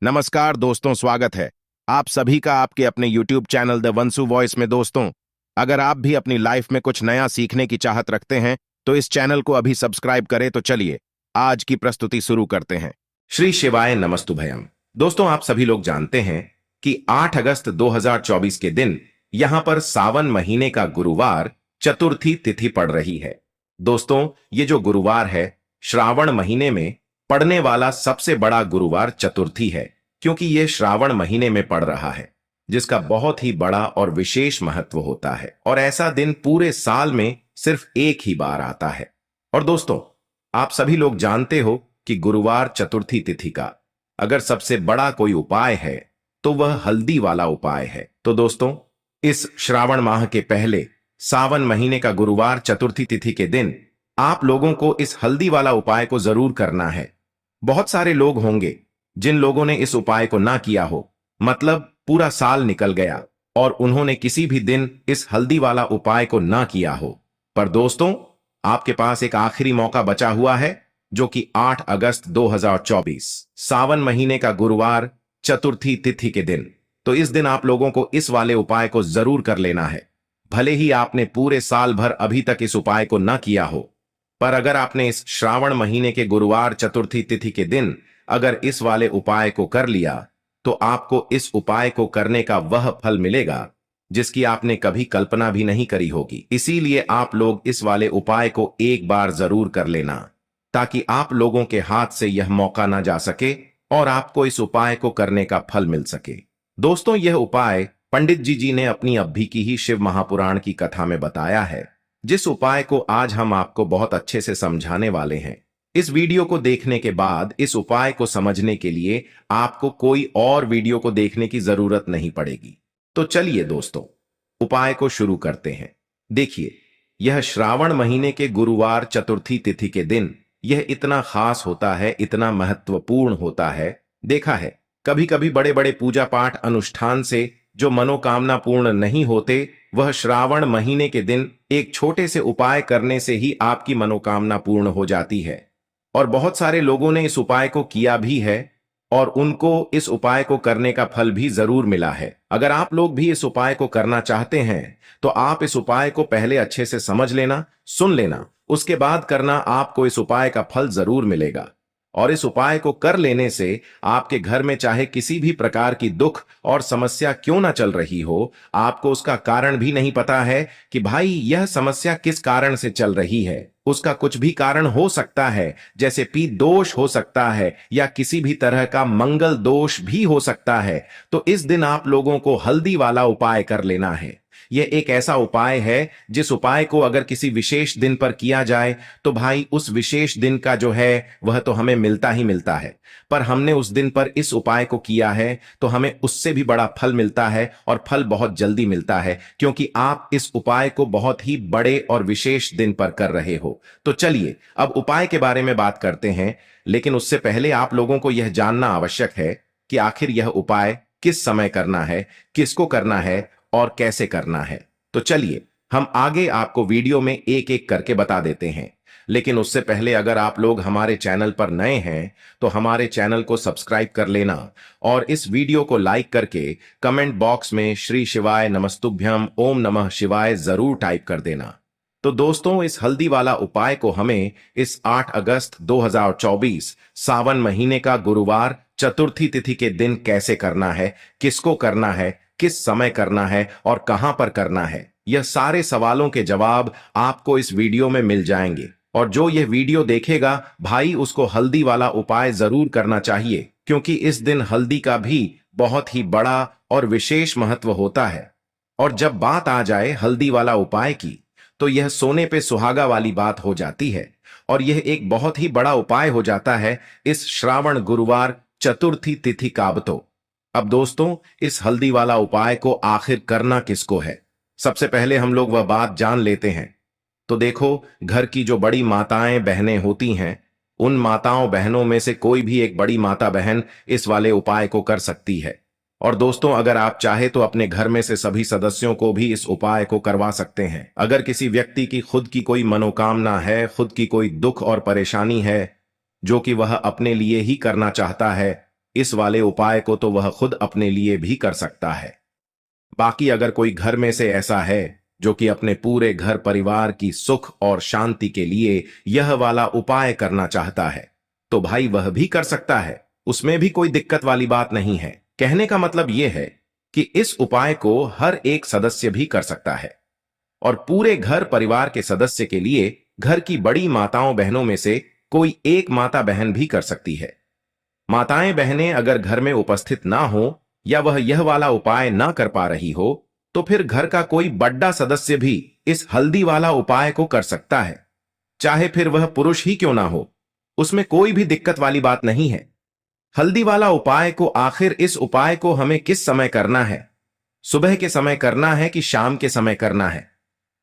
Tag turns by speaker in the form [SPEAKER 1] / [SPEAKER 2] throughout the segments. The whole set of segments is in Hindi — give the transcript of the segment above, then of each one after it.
[SPEAKER 1] नमस्कार दोस्तों, स्वागत है आप सभी का आपके अपने YouTube चैनल द वंसु वॉइस में। दोस्तों, अगर आप भी अपनी लाइफ में कुछ नया सीखने की चाहत रखते हैं तो इस चैनल को अभी सब्सक्राइब करें। तो चलिए आज की प्रस्तुति शुरू करते हैं। श्री शिवाय नमस्तुभयम। दोस्तों, आप सभी लोग जानते हैं कि 8 अगस्त 2024 के दिन यहां पर सावन महीने का गुरुवार चतुर्थी तिथि पड़ रही है। दोस्तों, ये जो गुरुवार है श्रावण महीने में पड़ने वाला सबसे बड़ा गुरुवार चतुर्थी है, क्योंकि यह श्रावण महीने में पड़ रहा है, जिसका बहुत ही बड़ा और विशेष महत्व होता है। और ऐसा दिन पूरे साल में सिर्फ एक ही बार आता है। और दोस्तों, आप सभी लोग जानते हो कि गुरुवार चतुर्थी तिथि का अगर सबसे बड़ा कोई उपाय है तो वह हल्दी वाला उपाय है। तो दोस्तों, इस श्रावण माह के पहले सावन महीने का गुरुवार चतुर्थी तिथि के दिन आप लोगों को इस हल्दी वाला उपाय को जरूर करना है। बहुत सारे लोग होंगे जिन लोगों ने इस उपाय को ना किया हो, मतलब पूरा साल निकल गया और उन्होंने किसी भी दिन इस हल्दी वाला उपाय को ना किया हो। पर दोस्तों, आपके पास एक आखिरी मौका बचा हुआ है, जो कि 8 अगस्त 2024 सावन महीने का गुरुवार चतुर्थी तिथि के दिन। तो इस दिन आप लोगों को इस वाले उपाय को जरूर कर लेना है। भले ही आपने पूरे साल भर अभी तक इस उपाय को ना किया हो, पर अगर आपने इस श्रावण महीने के गुरुवार चतुर्थी तिथि के दिन अगर इस वाले उपाय को कर लिया तो आपको इस उपाय को करने का वह फल मिलेगा जिसकी आपने कभी कल्पना भी नहीं करी होगी। इसीलिए आप लोग इस वाले उपाय को एक बार जरूर कर लेना, ताकि आप लोगों के हाथ से यह मौका ना जा सके और आपको इस उपाय को करने का फल मिल सके। दोस्तों, यह उपाय पंडित जी ने अपनी अभी की ही शिव महापुराण की कथा में बताया है, जिस उपाय को आज हम आपको बहुत अच्छे से समझाने वाले हैं। इस वीडियो को देखने के बाद इस उपाय को समझने के लिए आपको कोई और वीडियो को देखने की जरूरत नहीं पड़ेगी। तो चलिए दोस्तों, उपाय को शुरू करते हैं। देखिए, यह श्रावण महीने के गुरुवार चतुर्थी तिथि के दिन यह इतना खास होता है, इतना महत्वपूर्ण होता है। देखा है, कभी कभी बड़े बड़े पूजा पाठ अनुष्ठान से जो मनोकामना पूर्ण नहीं होते, वह श्रावण महीने के दिन एक छोटे से उपाय करने से ही आपकी मनोकामना पूर्ण हो जाती है। और बहुत सारे लोगों ने इस उपाय को किया भी है और उनको इस उपाय को करने का फल भी जरूर मिला है। अगर आप लोग भी इस उपाय को करना चाहते हैं तो आप इस उपाय को पहले अच्छे से समझ लेना, सुन लेना, उसके बाद करना। आपको इस उपाय का फल जरूर मिलेगा। और इस उपाय को कर लेने से आपके घर में चाहे किसी भी प्रकार की दुख और समस्या क्यों ना चल रही हो, आपको उसका कारण भी नहीं पता है कि भाई यह समस्या किस कारण से चल रही है। उसका कुछ भी कारण हो सकता है, जैसे पीत दोष हो सकता है या किसी भी तरह का मंगल दोष भी हो सकता है। तो इस दिन आप लोगों को हल्दी वाला उपाय कर लेना है। यह एक ऐसा उपाय है जिस उपाय को अगर किसी विशेष दिन पर किया जाए तो भाई उस विशेष दिन का जो है वह तो हमें मिलता ही मिलता है। पर हमने उस दिन पर इस उपाय को किया है तो हमें उससे भी बड़ा फल मिलता है, और फल बहुत जल्दी मिलता है, क्योंकि आप इस उपाय को बहुत ही बड़े और विशेष दिन पर कर रहे हो। तो चलिए अब उपाय के बारे में बात करते हैं, लेकिन उससे पहले आप लोगों को यह जानना आवश्यक है कि आखिर यह उपाय किस समय करना है, किसको करना है और कैसे करना है। तो चलिए हम आगे आपको वीडियो में एक एक करके बता देते हैं। लेकिन उससे पहले अगर आप लोग हमारे चैनल पर नए हैं तो हमारे चैनल को सब्सक्राइब कर लेना और इस वीडियो को लाइक करके कमेंट बॉक्स में श्री शिवाय नमस्तुभ्यम ओम नमः शिवाय जरूर टाइप कर देना। तो दोस्तों, इस हल्दी वाला उपाय को हमें इस 8 अगस्त 2024 सावन महीने का गुरुवार चतुर्थी तिथि के दिन कैसे करना है, किसको करना है, किस समय करना है और कहां पर करना है, यह सारे सवालों के जवाब आपको इस वीडियो में मिल जाएंगे। और जो यह वीडियो देखेगा भाई, उसको हल्दी वाला उपाय जरूर करना चाहिए, क्योंकि इस दिन हल्दी का भी बहुत ही बड़ा और विशेष महत्व होता है। और जब बात आ जाए हल्दी वाला उपाय की, तो यह सोने पे सुहागा वाली बात हो जाती है और यह एक बहुत ही बड़ा उपाय हो जाता है इस श्रावण गुरुवार चतुर्थी तिथि काबतो। अब दोस्तों, इस हल्दी वाला उपाय को आखिर करना किसको है, सबसे पहले हम लोग वह बात जान लेते हैं। तो देखो, घर की जो बड़ी माताएं बहनें होती हैं, उन माताओं बहनों में से कोई भी एक बड़ी माता बहन इस वाले उपाय को कर सकती है। और दोस्तों, अगर आप चाहे तो अपने घर में से सभी सदस्यों को भी इस उपाय को करवा सकते हैं। अगर किसी व्यक्ति की खुद की कोई मनोकामना है, खुद की कोई दुख और परेशानी है जो कि वह अपने लिए ही करना चाहता है, इस वाले उपाय को तो वह खुद अपने लिए भी कर सकता है। बाकी अगर कोई घर में से ऐसा है जो कि अपने पूरे घर परिवार की सुख और शांति के लिए यह वाला उपाय करना चाहता है, तो भाई वह भी कर सकता है, उसमें भी कोई दिक्कत वाली बात नहीं है। कहने का मतलब यह है कि इस उपाय को हर एक सदस्य भी कर सकता है और पूरे घर परिवार के सदस्य के लिए घर की बड़ी माताओं बहनों में से कोई एक माता बहन भी कर सकती है। माताएं बहनें अगर घर में उपस्थित ना हो या वह यह वाला उपाय ना कर पा रही हो, तो फिर घर का कोई बड़ा सदस्य भी इस हल्दी वाला उपाय को कर सकता है, चाहे फिर वह पुरुष ही क्यों ना हो, उसमें कोई भी दिक्कत वाली बात नहीं है। हल्दी वाला उपाय को आखिर इस उपाय को हमें किस समय करना है, सुबह के समय करना है कि शाम के समय करना है?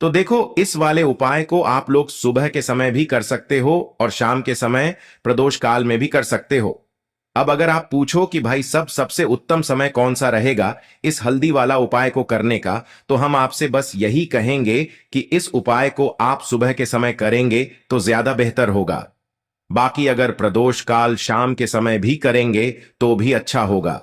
[SPEAKER 1] तो देखो, इस वाले उपाय को आप लोग सुबह के समय भी कर सकते हो और शाम के समय प्रदोष काल में भी कर सकते हो। अब अगर आप पूछो कि भाई सबसे उत्तम समय कौन सा रहेगा इस हल्दी वाला उपाय को करने का, तो हम आपसे बस यही कहेंगे कि इस उपाय को आप सुबह के समय करेंगे तो ज्यादा बेहतर होगा। बाकी अगर प्रदोष काल शाम के समय भी करेंगे तो भी अच्छा होगा,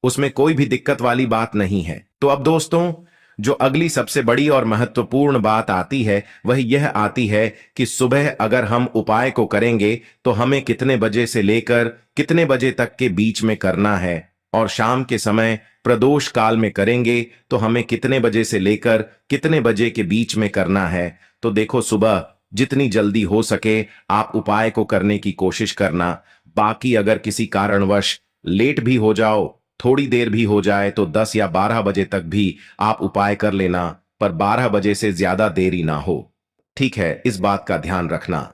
[SPEAKER 1] उसमें कोई भी दिक्कत वाली बात नहीं है। तो अब दोस्तों, जो अगली सबसे बड़ी और महत्वपूर्ण बात आती है वह यह आती है कि सुबह अगर हम उपाय को करेंगे तो हमें कितने बजे से लेकर कितने बजे तक के बीच में करना है, और शाम के समय प्रदोष काल में करेंगे तो हमें कितने बजे से लेकर कितने बजे के बीच में करना है। तो देखो, सुबह जितनी जल्दी हो सके आप उपाय को करने की कोशिश करना। बाकी अगर किसी कारणवश लेट भी हो जाओ, थोड़ी देर भी हो जाए, तो 10 या 12 बजे तक भी आप उपाय कर लेना, पर 12 बजे से ज्यादा देरी ना हो। ठीक है, इस बात का ध्यान रखना।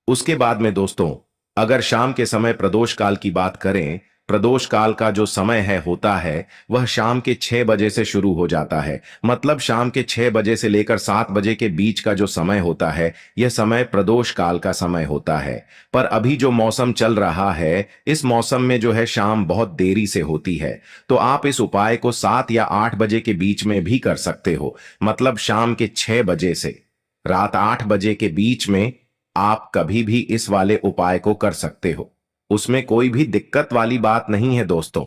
[SPEAKER 1] उसके बाद में दोस्तों, अगर शाम के समय प्रदोष काल की बात करें, प्रदोष काल का जो समय है होता है वह शाम के 6 बजे से शुरू हो जाता है। मतलब शाम के 6 बजे से लेकर 7 बजे के बीच का जो समय होता है यह समय प्रदोष काल का समय होता है। पर अभी जो मौसम चल रहा है, इस मौसम में जो है शाम बहुत देरी से होती है, तो आप इस उपाय को 7 या 8 बजे के बीच में भी कर सकते हो। मतलब शाम के 6 बजे से रात 8 बजे के बीच में आप कभी भी इस वाले उपाय को कर सकते हो, उसमें कोई भी दिक्कत वाली बात नहीं है दोस्तों।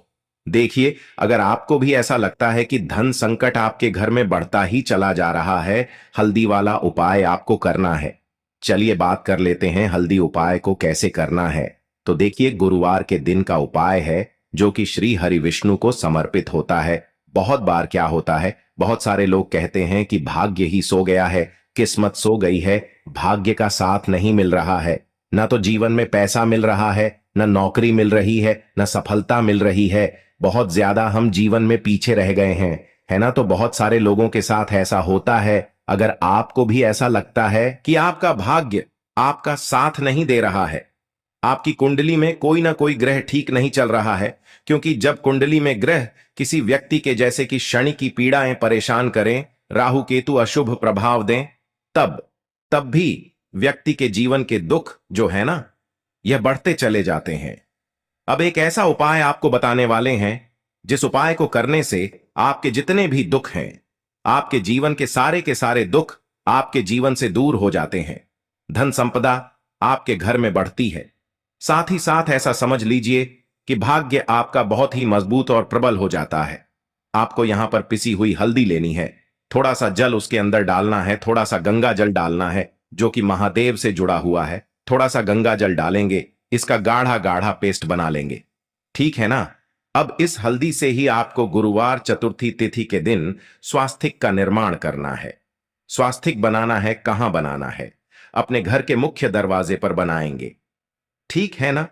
[SPEAKER 1] देखिए, अगर आपको भी ऐसा लगता है कि धन संकट आपके घर में बढ़ता ही चला जा रहा है, हल्दी वाला उपाय आपको करना है। चलिए बात कर लेते हैं हल्दी उपाय को कैसे करना है। तो देखिए, गुरुवार के दिन का उपाय है जो कि श्री हरि विष्णु को समर्पित होता है। बहुत बार क्या होता है, बहुत सारे लोग कहते हैं कि भाग्य ही सो गया है, किस्मत सो गई है, भाग्य का साथ नहीं मिल रहा है, ना तो जीवन में पैसा मिल रहा है, न नौकरी मिल रही है, न सफलता मिल रही है, बहुत ज्यादा हम जीवन में पीछे रह गए हैं, है ना। तो बहुत सारे लोगों के साथ ऐसा होता है। अगर आपको भी ऐसा लगता है कि आपका भाग्य आपका साथ नहीं दे रहा है, आपकी कुंडली में कोई ना कोई ग्रह ठीक नहीं चल रहा है, क्योंकि जब कुंडली में ग्रह किसी व्यक्ति के जैसे कि शनि की पीड़ाएं परेशान करें, राहु केतु अशुभ प्रभाव दें, तब भी व्यक्ति के जीवन के दुख जो है ना, यह बढ़ते चले जाते हैं। अब एक ऐसा उपाय आपको बताने वाले हैं जिस उपाय को करने से आपके जितने भी दुख हैं, आपके जीवन के सारे दुख आपके जीवन से दूर हो जाते हैं। धन संपदा आपके घर में बढ़ती है। साथ ही साथ ऐसा समझ लीजिए कि भाग्य आपका बहुत ही मजबूत और प्रबल हो जाता है। आपको यहां पर पिसी हुई हल्दी लेनी है, थोड़ा सा जल उसके अंदर डालना है, थोड़ा सा गंगा जल डालना है जो कि महादेव से जुड़ा हुआ है। थोड़ा सा गंगा जल डालेंगे, इसका गाढ़ा गाढ़ा पेस्ट बना लेंगे, ठीक है ना। अब इस हल्दी से ही आपको गुरुवार चतुर्थी तिथि के दिन स्वास्तिक का निर्माण करना है। स्वास्तिक बनाना है, कहां बनाना है? अपने घर के मुख्य दरवाजे पर बनाएंगे, ठीक है ना।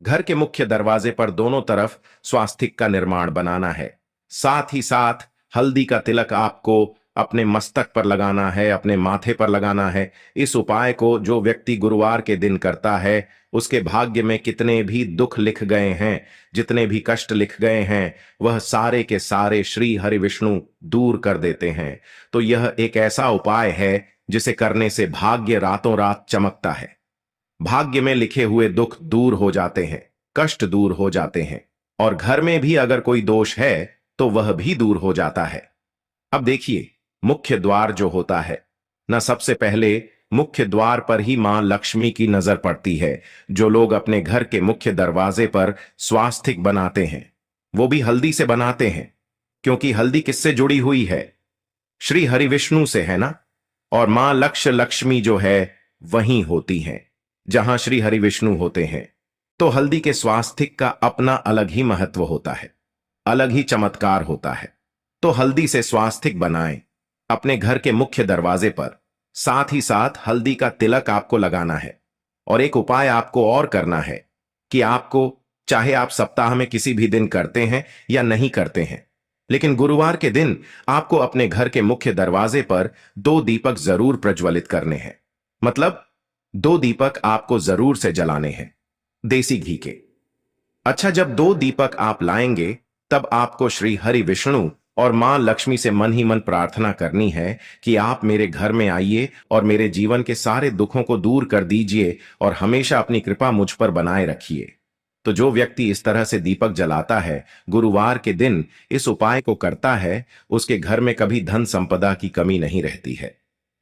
[SPEAKER 1] घर के मुख्य दरवाजे पर दोनों तरफ स्वास्तिक का निर्माण बनाना है। साथ ही साथ हल्दी का तिलक आपको अपने मस्तक पर लगाना है, अपने माथे पर लगाना है। इस उपाय को जो व्यक्ति गुरुवार के दिन करता है, उसके भाग्य में कितने भी दुख लिख गए हैं, जितने भी कष्ट लिख गए हैं, वह सारे के सारे श्री हरि विष्णु दूर कर देते हैं। तो यह एक ऐसा उपाय है जिसे करने से भाग्य रातों रात चमकता है। भाग्य में लिखे हुए दुख दूर हो जाते हैं, कष्ट दूर हो जाते हैं, और घर में भी अगर कोई दोष है तो वह भी दूर हो जाता है। अब देखिए, मुख्य द्वार जो होता है ना, सबसे पहले मुख्य द्वार पर ही मां लक्ष्मी की नजर पड़ती है। जो लोग अपने घर के मुख्य दरवाजे पर स्वास्तिक बनाते हैं, वो भी हल्दी से बनाते हैं, क्योंकि हल्दी किससे जुड़ी हुई है? श्री हरि विष्णु से, है ना? और मां लक्ष्मी जो है वहीं होती हैं जहां श्री हरि विष्णु होते हैं। तो हल्दी के स्वास्तिक का अपना अलग ही महत्व होता है, अलग ही चमत्कार होता है। तो हल्दी से स्वास्तिक बनाएं अपने घर के मुख्य दरवाजे पर। साथ ही साथ हल्दी का तिलक आपको लगाना है। और एक उपाय आपको और करना है कि आपको, चाहे आप सप्ताह में किसी भी दिन करते हैं या नहीं करते हैं, लेकिन गुरुवार के दिन आपको अपने घर के मुख्य दरवाजे पर 2 दीपक जरूर प्रज्वलित करने हैं। मतलब 2 दीपक आपको जरूर से जलाने हैं, देसी घी के। अच्छा, जब 2 दीपक आप लाएंगे तब आपको श्री हरि विष्णु और मां लक्ष्मी से मन ही मन प्रार्थना करनी है कि आप मेरे घर में आइए और मेरे जीवन के सारे दुखों को दूर कर दीजिए और हमेशा अपनी कृपा मुझ पर बनाए रखिए। तो जो व्यक्ति इस तरह से दीपक जलाता है, गुरुवार के दिन इस उपाय को करता है, उसके घर में कभी धन संपदा की कमी नहीं रहती है।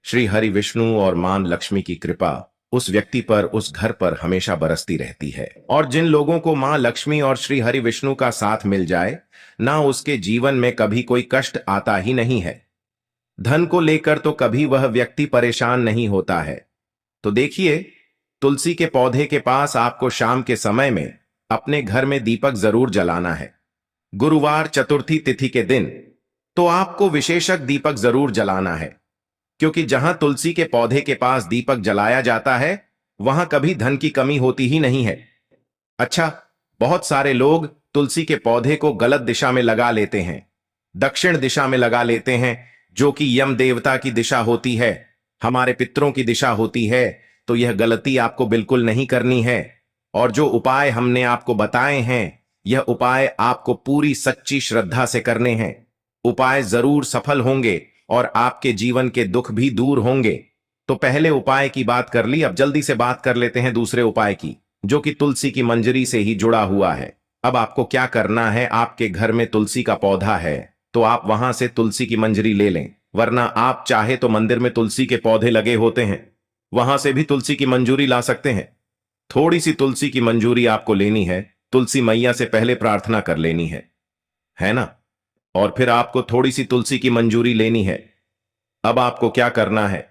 [SPEAKER 1] श्री हरि विष्णु और मां लक्ष्मी की कृपा उस व्यक्ति पर, उस घर पर हमेशा बरसती रहती है। और जिन लोगों को मां लक्ष्मी और श्री हरि विष्णु का साथ मिल जाए ना, उसके जीवन में कभी कोई कष्ट आता ही नहीं है। धन को लेकर तो कभी वह व्यक्ति परेशान नहीं होता है। तो देखिए, तुलसी के पौधे के पास आपको शाम के समय में अपने घर में दीपक जरूर जलाना है। गुरुवार चतुर्थी तिथि के दिन तो आपको विशेषक दीपक जरूर जलाना है, क्योंकि जहां तुलसी के पौधे के पास दीपक जलाया जाता है वहां कभी धन की कमी होती ही नहीं है। अच्छा, बहुत सारे लोग तुलसी के पौधे को गलत दिशा में लगा लेते हैं, दक्षिण दिशा में लगा लेते हैं, जो कि यम देवता की दिशा होती है, हमारे पितरों की दिशा होती है। तो यह गलती आपको बिल्कुल नहीं करनी है। और जो उपाय हमने आपको बताए हैं, यह उपाय आपको पूरी सच्ची श्रद्धा से करने हैं। उपाय जरूर सफल होंगे और आपके जीवन के दुख भी दूर होंगे। तो पहले उपाय की बात कर ली, अब जल्दी से बात कर लेते हैं दूसरे उपाय की, जो कि तुलसी की मंजरी से ही जुड़ा हुआ है। अब आपको क्या करना है, आपके घर में तुलसी का पौधा है तो आप वहां से तुलसी की मंजरी ले लें, वरना आप चाहे तो मंदिर में तुलसी के पौधे लगे होते हैं, वहां से भी तुलसी की मंजूरी ला सकते हैं। थोड़ी सी तुलसी की मंजूरी आपको लेनी है, तुलसी मैया से पहले प्रार्थना कर लेनी है ना? और फिर आपको थोड़ी सी तुलसी की मंजूरी लेनी है। अब आपको क्या करना है,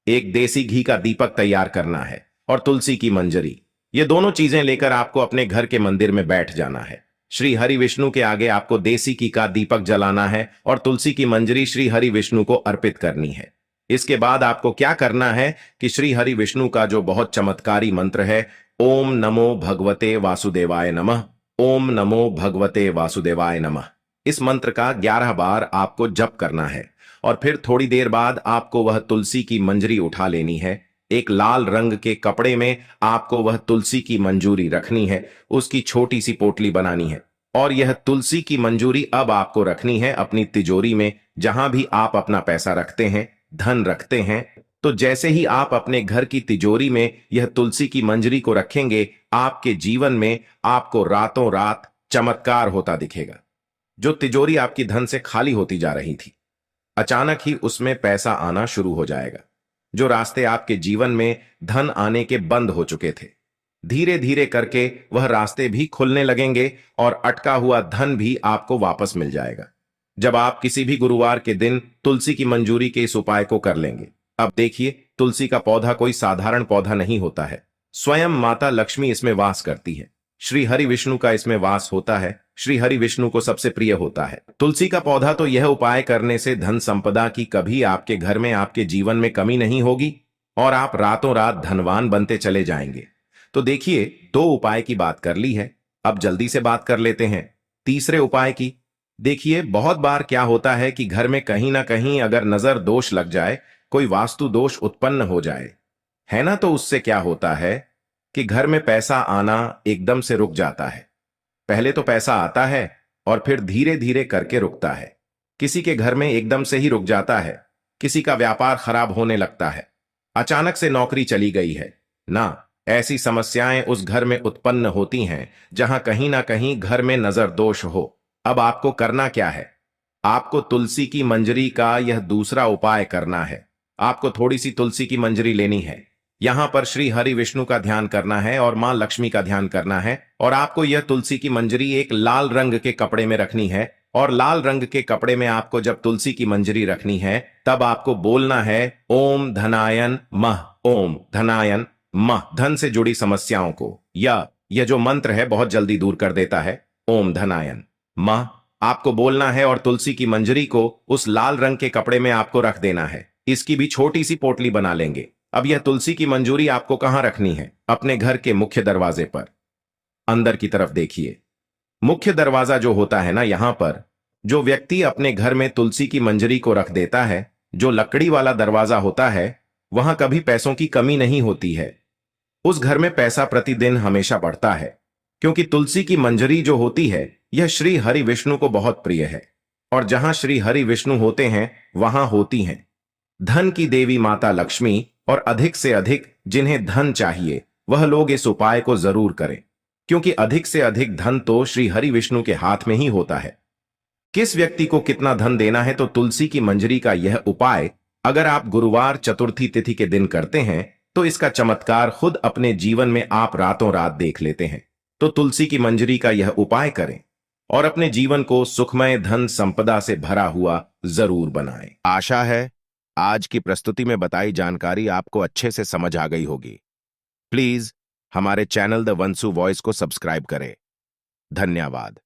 [SPEAKER 1] एक देसी घी का दीपक तैयार करना है और तुलसी की मंजरी, ये दोनों चीजें लेकर आपको अपने घर के मंदिर में बैठ जाना है। श्री हरि विष्णु के आगे आपको देसी घी का दीपक जलाना है और तुलसी की मंजरी श्री हरि विष्णु को अर्पित करनी है। इसके बाद आपको क्या करना है कि श्री हरि विष्णु का जो बहुत चमत्कारी मंत्र है, ओम नमो भगवते वासुदेवाय नमः, ओम नमो भगवते वासुदेवाय नमः, इस मंत्र का 11 बार आपको जप करना है। और फिर थोड़ी देर बाद आपको वह तुलसी की मंजरी उठा लेनी है। एक लाल रंग के कपड़े में आपको वह तुलसी की मंजूरी रखनी है, उसकी छोटी सी पोटली बनानी है। और यह तुलसी की मंजूरी अब आपको रखनी है अपनी तिजोरी में, जहां भी आप अपना पैसा रखते हैं, धन रखते हैं। तो जैसे ही आप अपने घर की तिजोरी में यह तुलसी की मंजरी को रखेंगे, आपके जीवन में आपको रातों रात चमत्कार होता दिखेगा। जो तिजोरी आपकी धन से खाली होती जा रही थी, अचानक ही उसमें पैसा आना शुरू हो जाएगा। जो रास्ते आपके जीवन में धन आने के बंद हो चुके थे, धीरे धीरे करके वह रास्ते भी खुलने लगेंगे और अटका हुआ धन भी आपको वापस मिल जाएगा, जब आप किसी भी गुरुवार के दिन तुलसी की मंजूरी के इस उपाय को कर लेंगे। अब देखिए, तुलसी का पौधा कोई साधारण पौधा नहीं होता है, स्वयं माता लक्ष्मी इसमें वास करती है। श्री हरि विष्णु का इसमें वास होता है, श्री हरि विष्णु को सबसे प्रिय होता है तुलसी का पौधा। तो यह उपाय करने से धन संपदा की कभी आपके घर में, आपके जीवन में कमी नहीं होगी और आप रातों रात धनवान बनते चले जाएंगे। तो देखिए, 2 उपाय की बात कर ली है, अब जल्दी से बात कर लेते हैं तीसरे उपाय की। देखिए, बहुत बार क्या होता है कि घर में कहीं ना कहीं अगर नजर दोष लग जाए, कोई वास्तु दोष उत्पन्न हो जाए, है ना, तो उससे क्या होता है कि घर में पैसा आना एकदम से रुक जाता है। पहले तो पैसा आता है और फिर धीरे धीरे करके रुकता है। किसी के घर में एकदम से ही रुक जाता है, किसी का व्यापार खराब होने लगता है, अचानक से नौकरी चली गई है ना। ऐसी समस्याएं उस घर में उत्पन्न होती हैं जहां कहीं ना कहीं घर में नजर दोष हो। अब आपको करना क्या है, आपको तुलसी की मंजरी का यह दूसरा उपाय करना है। आपको थोड़ी सी तुलसी की मंजरी लेनी है। यहाँ पर श्री हरि विष्णु का ध्यान करना है और मां लक्ष्मी का ध्यान करना है, और आपको यह तुलसी की मंजरी एक लाल रंग के कपड़े में रखनी है। और लाल रंग के कपड़े में आपको जब तुलसी की मंजरी रखनी है, तब आपको बोलना है ओम धनायन मह, ओम धनायन मह। धन से जुड़ी समस्याओं को यह जो मंत्र है बहुत जल्दी दूर कर देता है। ओम धनायन मह आपको बोलना है, और तुलसी की मंजरी को उस लाल रंग के कपड़े में आपको रख देना है। इसकी भी छोटी सी पोटली बना लेंगे। अब यह तुलसी की मंजूरी आपको कहां रखनी है? अपने घर के मुख्य दरवाजे पर अंदर की तरफ देखिए। मुख्य दरवाजा जो होता है ना, यहां पर जो व्यक्ति अपने घर में तुलसी की मंजरी को रख देता है, जो लकड़ी वाला दरवाजा होता है, वहां कभी पैसों की कमी नहीं होती है। उस घर में पैसा प्रतिदिन हमेशा बढ़ता है, क्योंकि तुलसी की मंजरी जो होती है यह श्री हरि विष्णु को बहुत प्रिय है। और जहां श्री हरि विष्णु होते हैं वहां होती हैं धन की देवी माता लक्ष्मी। और अधिक से अधिक जिन्हें धन चाहिए वह लोग इस उपाय को जरूर करें, क्योंकि अधिक से अधिक धन तो श्री हरि विष्णु के हाथ में ही होता है। किस व्यक्ति को कितना धन देना है, तो तुलसी की मंजरी का यह उपाय अगर आप गुरुवार चतुर्थी तिथि के दिन करते हैं तो इसका चमत्कार खुद अपने जीवन में आप रातों रात देख लेते हैं। तो तुलसी की मंजरी का यह उपाय करें और अपने जीवन को सुखमय धन संपदा से भरा हुआ जरूर बनाएं। आशा है आज की प्रस्तुति में बताई जानकारी आपको अच्छे से समझ आ गई होगी। प्लीज हमारे चैनल द वंसु वॉइस को सब्सक्राइब करें। धन्यवाद।